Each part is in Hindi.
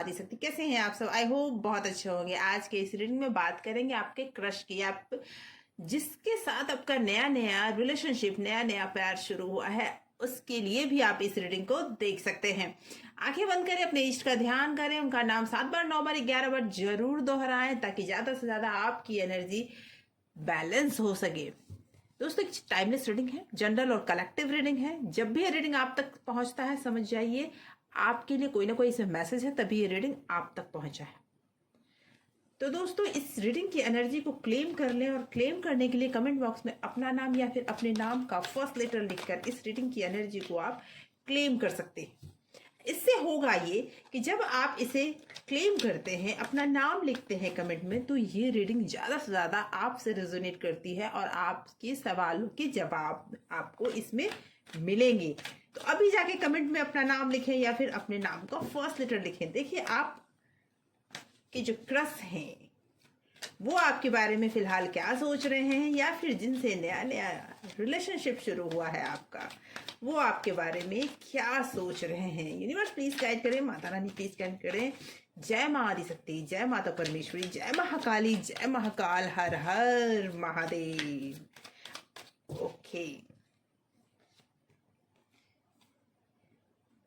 आदि शक्ति। कैसे हैं आप सब? आई होप बहुत अच्छे होंगे। आज के इस रीडिंग में बात करेंगे आपके क्रश की, आप जिसके साथ आपका नया नया रिलेशनशिप, नया नया प्यार शुरू हुआ है, उसके लिए भी आप इस रीडिंग को देख सकते हैं। आंखें बंद करें, अपने इष्ट का ध्यान करें, उनका नाम 7 बार 9 बार 11 बार जरूर दोहराएं ताकि ज्यादा से ज्यादा आपकी एनर्जी बैलेंस हो सके। दोस्तों, एक टाइमलेस रीडिंग है, जनरल और कलेक्टिव रीडिंग है। जब भी ये रीडिंग आप तक पहुंचता है, समझ जाइए आपके लिए कोई ना कोई इसमें मैसेज है, तभी ये रीडिंग आप तक पहुंचा है। तो दोस्तों, इस रीडिंग की एनर्जी को क्लेम कर लें, और क्लेम करने के लिए कमेंट बॉक्स में अपना नाम या फिर अपने नाम का फर्स्ट लेटर लिखकर इस रीडिंग की एनर्जी को आप क्लेम कर सकते हैं। इससे होगा ये कि जब आप इसे क्लेम करते हैं, अपना नाम लिखते हैं कमेंट में, तो ये रीडिंग ज़्यादा से ज़्यादा आपसे रेजोनेट करती है और आपके सवालों के जवाब आपको इसमें मिलेंगे। तो अभी जाके कमेंट में अपना नाम लिखें या फिर अपने नाम का फर्स्ट लेटर लिखें। देखिए, आप के जो क्रश हैं वो आपके बारे में फिलहाल क्या सोच रहे हैं, या फिर जिनसे नया नया रिलेशनशिप शुरू हुआ है आपका, वो आपके बारे में क्या सोच रहे हैं। यूनिवर्स प्लीज गाइड करें, माता रानी प्लीज गाइड करें। जय मां आदिशक्ति, जय माता परमेश्वरी, जय महाकाली, जय महाकाल, हर हर Mahadev. Okay,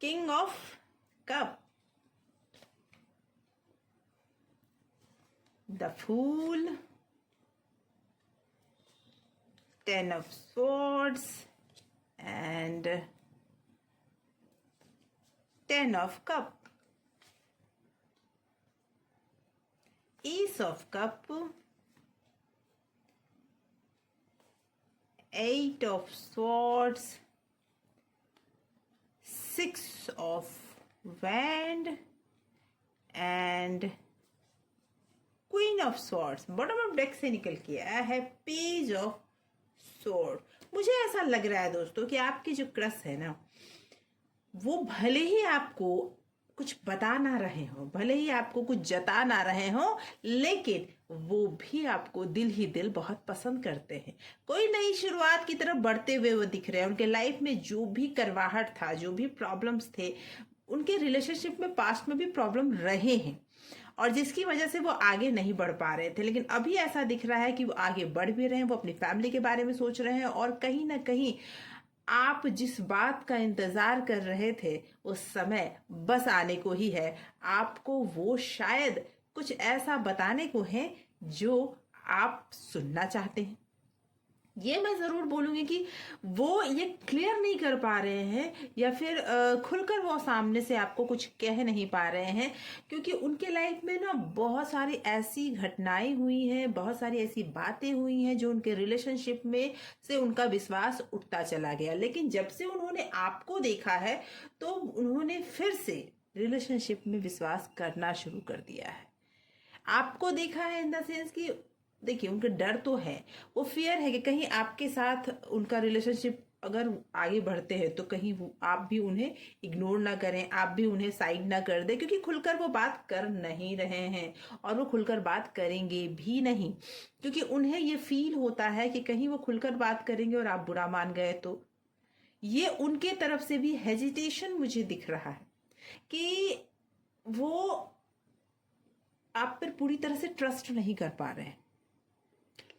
king of cup, the Fool, 10 of Swords, and 10 of Cup, Ace of Cup, 8 of Swords, 6 of Wand, and queen of swords. Bottom of deck से निकल के आया है पेज ऑफ स्वॉर्ड। मुझे ऐसा लग रहा है दोस्तों कि आपकी जो क्रश है ना, वो भले ही आपको कुछ बता ना रहे हो, भले ही आपको कुछ जता ना रहे हो, लेकिन वो भी आपको दिल ही दिल बहुत पसंद करते हैं। कोई नई शुरुआत की तरफ बढ़ते हुए वो दिख रहे हैं। उनके लाइफ में जो भी करवाहट था, जो भी प्रॉब्लम्स थे, उनके रिलेशनशिप में पास्ट में भी प्रॉब्लम रहे हैं, और जिसकी वजह से वो आगे नहीं बढ़ पा रहे थे। लेकिन अभी ऐसा दिख रहा है कि वो आगे बढ़ भी रहे हैं, वो अपनी फैमिली के बारे में सोच रहे हैं, और कहीं ना कहीं आप जिस बात का इंतजार कर रहे थे, उस समय बस आने को ही है। आपको वो शायद कुछ ऐसा बताने को है जो आप सुनना चाहते हैं। ये मैं जरूर बोलूंगी कि वो ये क्लियर नहीं कर पा रहे हैं, या फिर खुलकर वो सामने से आपको कुछ कह नहीं पा रहे हैं, क्योंकि उनके लाइफ में ना बहुत सारी ऐसी घटनाएं हुई हैं, बहुत सारी ऐसी बातें हुई हैं जो उनके रिलेशनशिप में से उनका विश्वास उठता चला गया। लेकिन जब से उन्होंने आपको देखा है, तो उन्होंने फिर से रिलेशनशिप में विश्वास करना शुरू कर दिया है। आपको देखा है इन द सेंस कि देखिए, उनका डर तो है, वो फियर है कि कहीं आपके साथ उनका रिलेशनशिप अगर आगे बढ़ते हैं तो कहीं आप भी उन्हें इग्नोर ना करें, आप भी उन्हें साइड ना कर दें, क्योंकि खुलकर वो बात कर नहीं रहे हैं, और वो खुलकर बात करेंगे भी नहीं, क्योंकि उन्हें ये फील होता है कि कहीं वो खुलकर बात करेंगे और आप बुरा मान गए तो। ये उनके तरफ से भी हेजिटेशन मुझे दिख रहा है कि वो आप पर पूरी तरह से ट्रस्ट नहीं कर पा रहे हैं।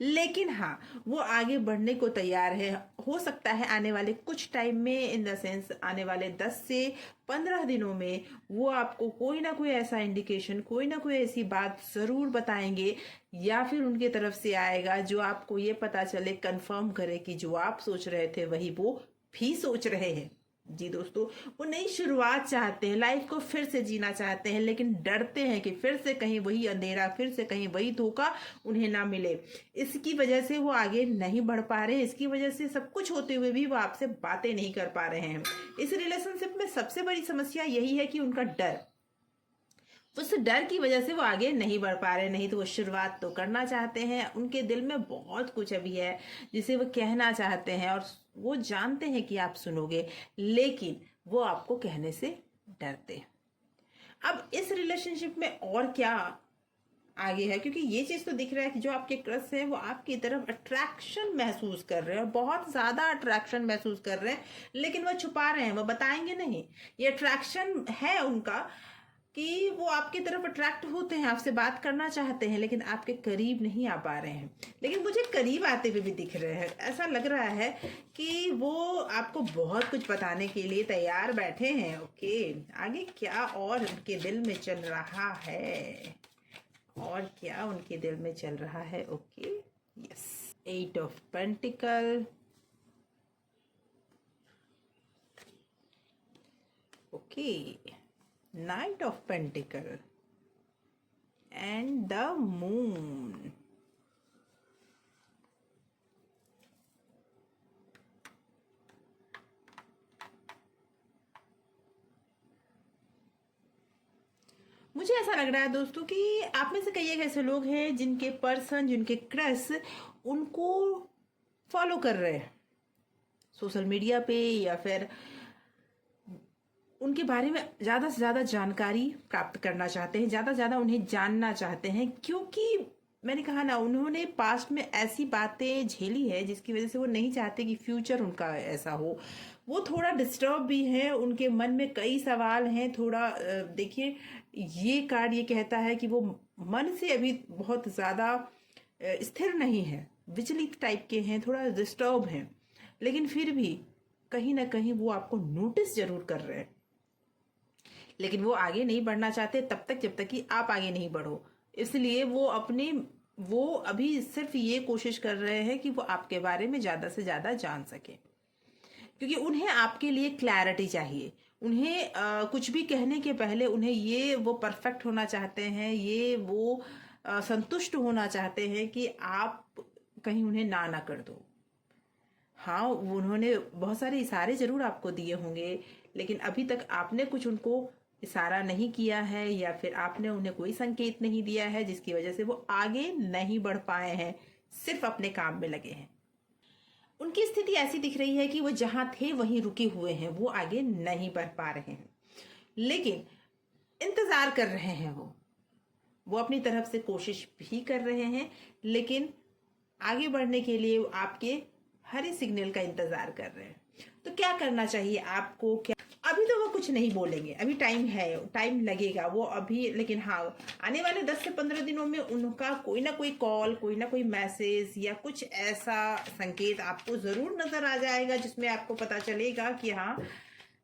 लेकिन हाँ, वो आगे बढ़ने को तैयार है। हो सकता है आने वाले कुछ टाइम में, इन द सेंस आने वाले 10 से 15 दिनों में, वो आपको कोई ना कोई ऐसा इंडिकेशन, कोई ना कोई ऐसी बात जरूर बताएंगे, या फिर उनके तरफ से आएगा जो आपको ये पता चले, कंफर्म करे कि जो आप सोच रहे थे वही वो भी सोच रहे हैं। जी दोस्तों, वो नई शुरुआत चाहते हैं, लाइफ को फिर से जीना चाहते हैं, लेकिन डरते हैं कि फिर से कहीं वही अंधेरा, फिर से कहीं वही धोखा उन्हें ना मिले। इसकी वजह से वो आगे नहीं बढ़ पा रहे हैं। इसकी वजह से सब कुछ होते हुए भी वो आपसे बातें नहीं कर पा रहे हैं। इस रिलेशनशिप में सबसे बड़ी समस्या यही है कि उनका डर, उस डर की वजह से वो आगे नहीं बढ़ पा रहे। नहीं तो वो शुरुआत तो करना चाहते हैं, उनके दिल में बहुत कुछ अभी है जिसे वो कहना चाहते हैं, और वो जानते हैं कि आप सुनोगे, लेकिन वो आपको कहने से डरते हैं। अब इस रिलेशनशिप में और क्या आगे है, क्योंकि ये चीज तो दिख रहा है कि जो आपके क्रश है वो आपकी तरफ अट्रैक्शन महसूस कर रहे हैं, और बहुत ज्यादा अट्रैक्शन महसूस कर रहे हैं, लेकिन वो छुपा रहे हैं, वो बताएंगे नहीं। ये अट्रैक्शन है उनका, कि वो आपकी तरफ अट्रैक्ट होते हैं, आपसे बात करना चाहते हैं, लेकिन आपके करीब नहीं आ पा रहे हैं। लेकिन मुझे करीब आते हुए भी दिख रहे हैं। ऐसा लग रहा है कि वो आपको बहुत कुछ बताने के लिए तैयार बैठे हैं। ओके, आगे क्या और उनके दिल में चल रहा है, और क्या उनके दिल में चल रहा है। Okay, yes, 8 of pentacle. Okay, Knight of Pentacle and the Moon. मुझे ऐसा लग रहा है दोस्तों कि आप में से कई एक ऐसे लोग हैं जिनके पर्सन, जिनके क्रश उनको फॉलो कर रहे हैं सोशल मीडिया पे, या फिर उनके बारे में ज़्यादा से ज़्यादा जानकारी प्राप्त करना चाहते हैं, ज़्यादा से ज़्यादा उन्हें जानना चाहते हैं। क्योंकि मैंने कहा ना, उन्होंने पास्ट में ऐसी बातें झेली है जिसकी वजह से वो नहीं चाहते कि फ्यूचर उनका ऐसा हो। वो थोड़ा डिस्टर्ब भी है, उनके मन में कई सवाल हैं। थोड़ा देखिए, ये कार्ड ये कहता है कि वो मन से अभी बहुत ज़्यादा स्थिर नहीं है, विचलित टाइप के हैं, थोड़ा डिस्टर्ब हैं। लेकिन फिर भी कहीं ना कहीं वो आपको नोटिस जरूर कर रहे हैं, लेकिन वो आगे नहीं बढ़ना चाहते तब तक जब तक कि आप आगे नहीं बढ़ो। इसलिए वो अभी सिर्फ ये कोशिश कर रहे हैं कि वो आपके बारे में ज़्यादा से ज़्यादा जान सके, क्योंकि उन्हें आपके लिए क्लैरिटी चाहिए। उन्हें कुछ भी कहने के पहले उन्हें वो परफेक्ट होना चाहते हैं, वो संतुष्ट होना चाहते हैं कि आप कहीं उन्हें ना कर दो। हाँ, उन्होंने बहुत सारे इशारे जरूर आपको दिए होंगे, लेकिन अभी तक आपने कुछ उनको इशारा नहीं किया है, या फिर आपने उन्हें कोई संकेत नहीं दिया है, जिसकी वजह से वो आगे नहीं बढ़ पाए हैं, सिर्फ अपने काम में लगे हैं। उनकी स्थिति ऐसी दिख रही है कि वो जहां थे वहीं रुके हुए हैं, वो आगे नहीं बढ़ पा रहे हैं, लेकिन इंतजार कर रहे हैं। वो अपनी तरफ से कोशिश भी कर रहे हैं, लेकिन आगे बढ़ने के लिए आपके हरे सिग्नल का इंतजार कर रहे हैं। तो क्या करना चाहिए आपको? क्या अभी तो वो कुछ नहीं बोलेंगे, अभी टाइम है, टाइम लगेगा वो अभी, लेकिन हाँ, आने वाले 10 से 15 दिनों में उनका कोई ना कोई कॉल, कोई ना कोई मैसेज या कुछ ऐसा संकेत आपको जरूर नजर आ जाएगा, जिसमें आपको पता चलेगा कि हाँ,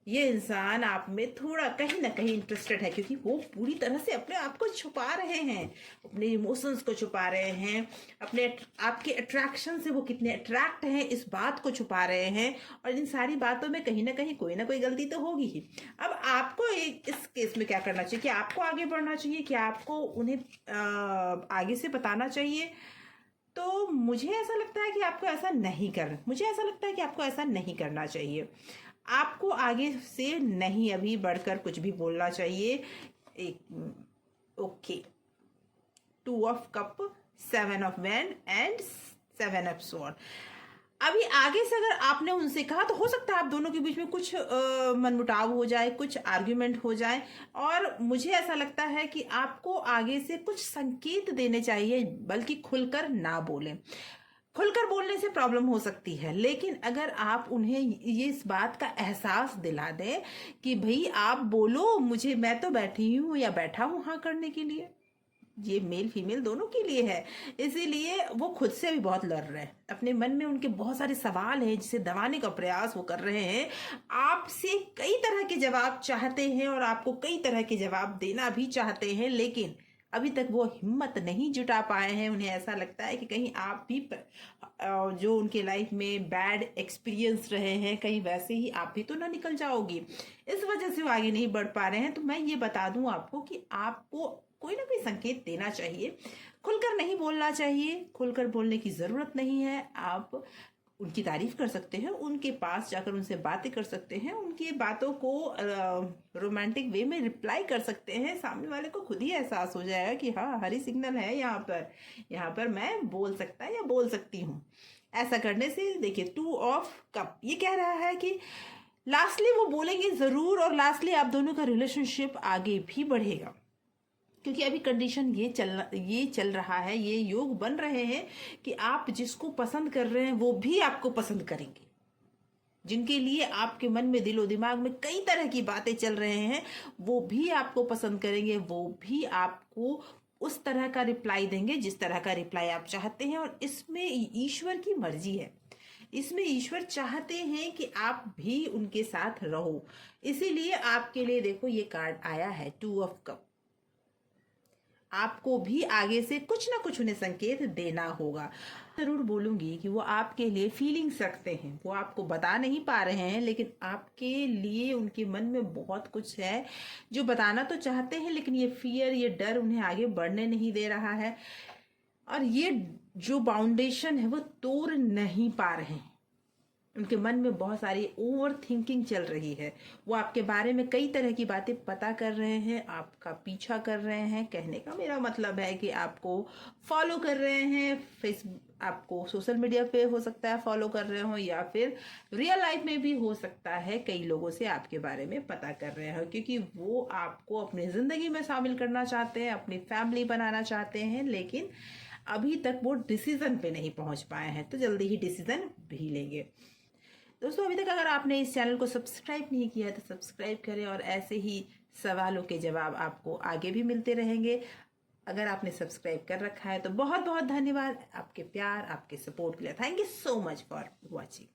ये इंसान आप में थोड़ा कहीं ना कहीं इंटरेस्टेड है। क्योंकि वो पूरी तरह से अपने आप को छुपा रहे हैं, अपने इमोशंस को छुपा रहे हैं, अपने आपके अट्रैक्शन से वो कितने अट्रैक्ट हैं इस बात को छुपा रहे हैं। और इन सारी बातों में कहीं ना कहीं कोई ना कोई गलती तो होगी ही। अब आपको इस केस में क्या करना चाहिए? कि आपको आगे बढ़ना चाहिए, कि आपको उन्हें आगे से बताना चाहिए? तो मुझे ऐसा लगता है कि आपको ऐसा नहीं करना, मुझे ऐसा लगता है कि आपको ऐसा नहीं करना चाहिए। आपको आगे से नहीं अभी बढ़कर कुछ भी बोलना चाहिए। एक okay, 2 of cup, 7 of wand and 7 of sword. अभी आगे से अगर आपने उनसे कहा तो हो सकता है आप दोनों के बीच में कुछ मनमुटाव हो जाए, कुछ आर्ग्यूमेंट हो जाए। और मुझे ऐसा लगता है कि आपको आगे से कुछ संकेत देने चाहिए, बल्कि खुलकर ना बोलें। खुलकर बोलने से प्रॉब्लम हो सकती है, लेकिन अगर आप उन्हें ये इस बात का एहसास दिला दें कि भाई आप बोलो, मुझे, मैं तो बैठी हूँ या बैठा हूँ हाँ करने के लिए, ये मेल फीमेल दोनों के लिए है। इसीलिए वो खुद से भी बहुत लड़ रहे हैं, अपने मन में उनके बहुत सारे सवाल हैं जिसे दबाने का प्रयास वो कर रहे हैं। आपसे कई तरह के जवाब चाहते हैं और आपको कई तरह के जवाब देना भी चाहते हैं, लेकिन अभी तक वो हिम्मत नहीं जुटा पाए हैं। उन्हें ऐसा लगता है कि कहीं आप भी जो उनके लाइफ में बैड एक्सपीरियंस रहे हैं, कहीं वैसे ही आप भी तो ना निकल जाओगी। इस वजह से वो आगे नहीं बढ़ पा रहे हैं। तो मैं ये बता दूं आपको कि आपको कोई ना कोई संकेत देना चाहिए, खुलकर नहीं बोलना चाहिए। खुलकर बोलने की जरूरत नहीं है। आप उनकी तारीफ कर सकते हैं, उनके पास जाकर उनसे बातें कर सकते हैं, उनकी बातों को रोमांटिक वे में रिप्लाई कर सकते हैं। सामने वाले को खुद ही एहसास हो जाएगा कि हाँ, हरी सिग्नल है यहाँ पर मैं बोल सकता या बोल सकती हूँ। ऐसा करने से देखिए, 2 ऑफ कप ये कह रहा है कि लास्टली वो बोलेंगे जरूर, और लास्टली आप दोनों का रिलेशनशिप आगे भी बढ़ेगा। क्योंकि अभी कंडीशन ये चल रहा है, ये योग बन रहे हैं कि आप जिसको पसंद कर रहे हैं वो भी आपको पसंद करेंगे। जिनके लिए आपके मन में दिलो दिमाग में कई तरह की बातें चल रहे हैं, वो भी आपको पसंद करेंगे, वो भी आपको उस तरह का रिप्लाई देंगे जिस तरह का रिप्लाई आप चाहते हैं। और इसमें ईश्वर की मर्जी है, इसमें ईश्वर चाहते हैं कि आप भी उनके साथ रहो। इसीलिए आपके लिए देखो ये कार्ड आया है 2 ऑफ कप। आपको भी आगे से कुछ ना कुछ उन्हें संकेत देना होगा। जरूर बोलूंगी कि वो आपके लिए फीलिंग्स रखते हैं, वो आपको बता नहीं पा रहे हैं, लेकिन आपके लिए उनके मन में बहुत कुछ है जो बताना तो चाहते हैं, लेकिन ये फियर, ये डर उन्हें आगे बढ़ने नहीं दे रहा है। और ये जो बाउंडेशन है वो तोड़ नहीं पा रहे हैं। उनके मन में बहुत सारी ओवर थिंकिंग चल रही है। वो आपके बारे में कई तरह की बातें पता कर रहे हैं, आपका पीछा कर रहे हैं। कहने का मेरा मतलब है कि आपको फॉलो कर रहे हैं, फेसबुक, आपको सोशल मीडिया पे हो सकता है फॉलो कर रहे हो, या फिर रियल लाइफ में भी हो सकता है कई लोगों से आपके बारे में पता कर रहे हो, क्योंकि वो आपको अपनी जिंदगी में शामिल करना चाहते हैं, अपनी फैमिली बनाना चाहते हैं, लेकिन अभी तक वो डिसीजन पे नहीं पहुंच पाए हैं। तो जल्दी ही डिसीजन भी लेंगे। दोस्तों, अभी तक अगर आपने इस चैनल को सब्सक्राइब नहीं किया है तो सब्सक्राइब करें, और ऐसे ही सवालों के जवाब आपको आगे भी मिलते रहेंगे। अगर आपने सब्सक्राइब कर रखा है तो बहुत बहुत धन्यवाद आपके प्यार, आपके सपोर्ट के लिए। Thank you so much for watching.